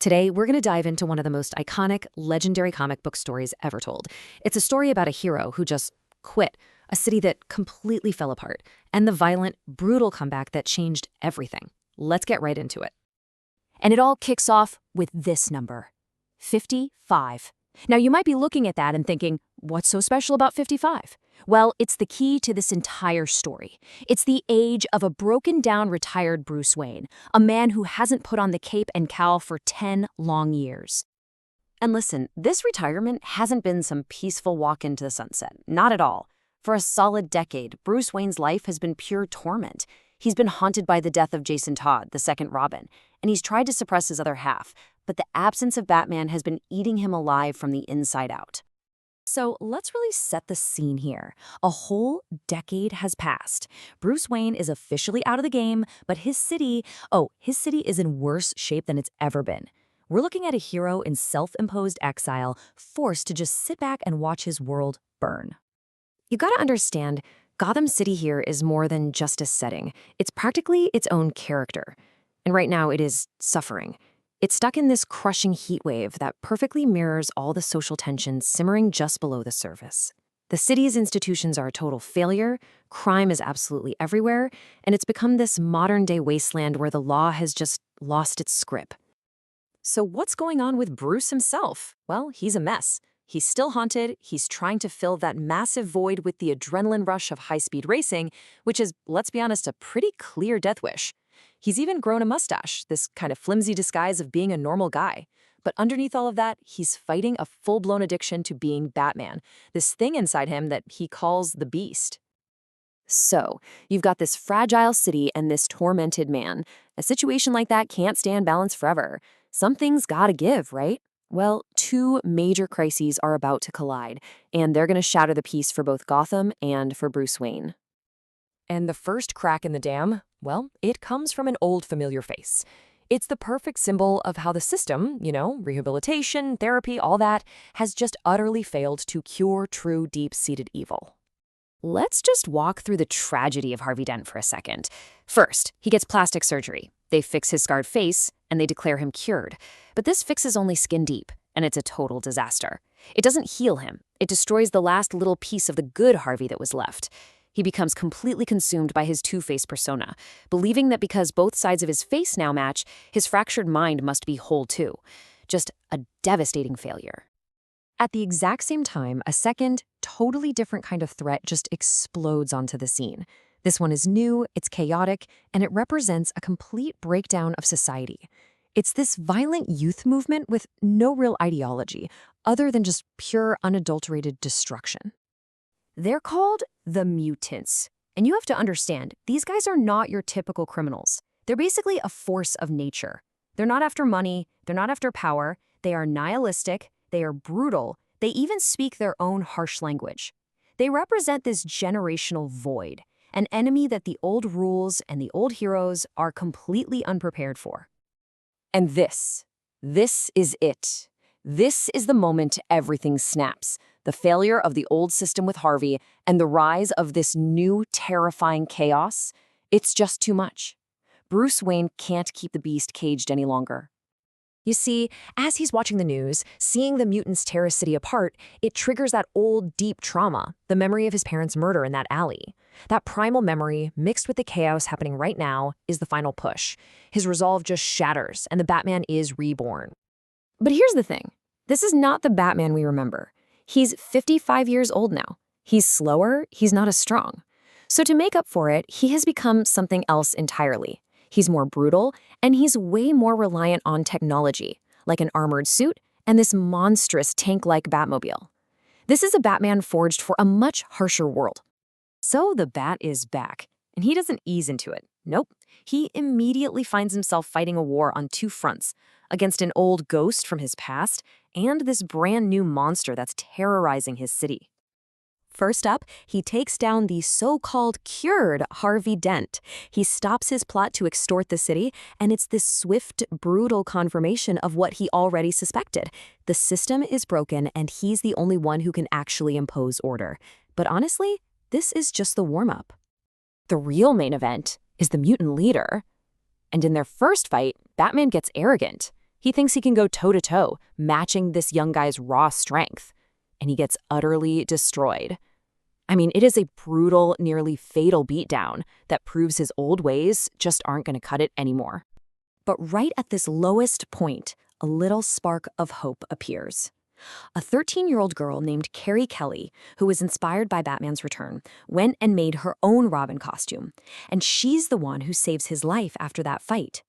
Today, we're going to dive into one of the most iconic, legendary comic book stories ever told. It's a story about a hero who just quit, a city that completely fell apart, and the violent, brutal comeback that changed everything. Let's get right into it. And it all kicks off with this number, 55. Now, you might be looking at that and thinking, what's so special about 55? Well, it's the key to this entire story. It's the age of a broken-down retired Bruce Wayne, a man who hasn't put on the cape and cowl for 10 long years. And listen, this retirement hasn't been some peaceful walk into the sunset. Not at all. For a solid decade, Bruce Wayne's life has been pure torment. He's been haunted by the death of Jason Todd, the second Robin, and he's tried to suppress his other half, but the absence of Batman has been eating him alive from the inside out. So let's really set the scene here. A whole decade has passed. Bruce Wayne is officially out of the game, but his city is in worse shape than it's ever been. We're looking at a hero in self-imposed exile, forced to just sit back and watch his world burn. You gotta understand, Gotham City here is more than just a setting. It's practically its own character. And right now it is suffering. It's stuck in this crushing heat wave that perfectly mirrors all the social tensions simmering just below the surface. The city's institutions are a total failure, crime is absolutely everywhere, and it's become this modern-day wasteland where the law has just lost its grip. So what's going on with Bruce himself? Well, he's a mess. He's still haunted, he's trying to fill that massive void with the adrenaline rush of high-speed racing, which is, let's be honest, a pretty clear death wish. He's even grown a mustache, this kind of flimsy disguise of being a normal guy. But underneath all of that, he's fighting a full-blown addiction to being Batman, this thing inside him that he calls the Beast. So, you've got this fragile city and this tormented man. A situation like that can't stand balance forever. Something's gotta give, right? Well, two major crises are about to collide, and they're gonna shatter the peace for both Gotham and for Bruce Wayne. And the first crack in the dam, well, it comes from an old familiar face. It's the perfect symbol of how the system, rehabilitation, therapy, all that, has just utterly failed to cure true deep-seated evil. Let's just walk through the tragedy of Harvey Dent for a second. First, he gets plastic surgery. They fix his scarred face, and they declare him cured. But this fix is only skin deep, and it's a total disaster. It doesn't heal him. It destroys the last little piece of the good Harvey that was left. He becomes completely consumed by his two-faced persona, believing that because both sides of his face now match, his fractured mind must be whole too. Just a devastating failure. At the exact same time, a second, totally different kind of threat just explodes onto the scene. This one is new, it's chaotic, and it represents a complete breakdown of society. It's this violent youth movement with no real ideology, other than just pure, unadulterated destruction. They're called the Mutants. And you have to understand, these guys are not your typical criminals. They're basically a force of nature. They're not after money, they're not after power, they are nihilistic, they are brutal, they even speak their own harsh language. They represent this generational void, an enemy that the old rules and the old heroes are completely unprepared for. And this is it. This is the moment everything snaps. The failure of the old system with Harvey and the rise of this new terrifying chaos. It's just too much. Bruce Wayne can't keep the beast caged any longer. You see, as he's watching the news, seeing the mutants tear his city apart, it triggers that old, deep trauma, the memory of his parents' murder in that alley. That primal memory, mixed with the chaos happening right now, is the final push. His resolve just shatters, and the Batman is reborn. But here's the thing. This is not the Batman we remember. He's 55 years old now. He's slower, he's not as strong. So to make up for it, he has become something else entirely. He's more brutal, and he's way more reliant on technology, like an armored suit and this monstrous tank-like Batmobile. This is a Batman forged for a much harsher world. So the Bat is back, and he doesn't ease into it. Nope. He immediately finds himself fighting a war on two fronts, against an old ghost from his past and this brand new monster that's terrorizing his city. First up, he takes down the so-called cured Harvey Dent. He stops his plot to extort the city, and it's this swift, brutal confirmation of what he already suspected. The system is broken, and he's the only one who can actually impose order. But honestly, this is just the warm-up. The real main event is the mutant leader. And in their first fight, Batman gets arrogant. He thinks he can go toe-to-toe, matching this young guy's raw strength. And he gets utterly destroyed. I mean, it is a brutal, nearly fatal beatdown that proves his old ways just aren't going to cut it anymore. But right at this lowest point, a little spark of hope appears. A 13-year-old girl named Carrie Kelly, who was inspired by Batman's return, went and made her own Robin costume, and she's the one who saves his life after that fight.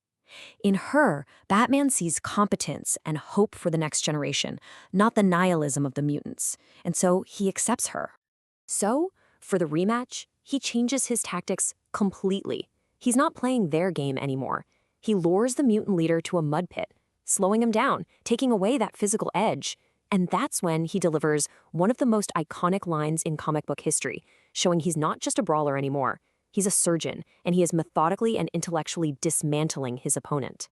In her, Batman sees competence and hope for the next generation, not the nihilism of the mutants, and so he accepts her. So, for the rematch, he changes his tactics completely. He's not playing their game anymore. He lures the mutant leader to a mud pit, slowing him down, taking away that physical edge. And that's when he delivers one of the most iconic lines in comic book history, showing he's not just a brawler anymore. He's a surgeon, and he is methodically and intellectually dismantling his opponent.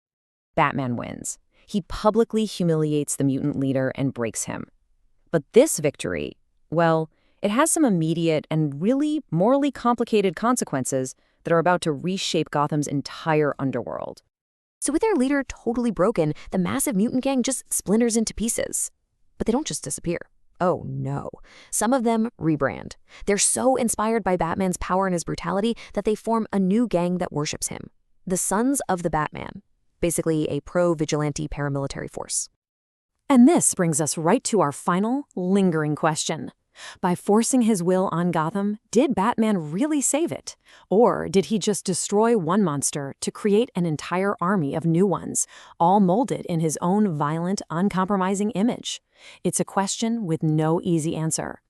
Batman wins. He publicly humiliates the mutant leader and breaks him. But this victory, well, it has some immediate and really morally complicated consequences that are about to reshape Gotham's entire underworld. So with their leader totally broken, the massive mutant gang just splinters into pieces. But they don't just disappear. Oh no. Some of them rebrand. They're so inspired by Batman's power and his brutality that they form a new gang that worships him. The Sons of the Batman. Basically a pro-vigilante paramilitary force. And this brings us right to our final, lingering question. By forcing his will on Gotham, did Batman really save it? Or did he just destroy one monster to create an entire army of new ones, all molded in his own violent, uncompromising image? It's a question with no easy answer.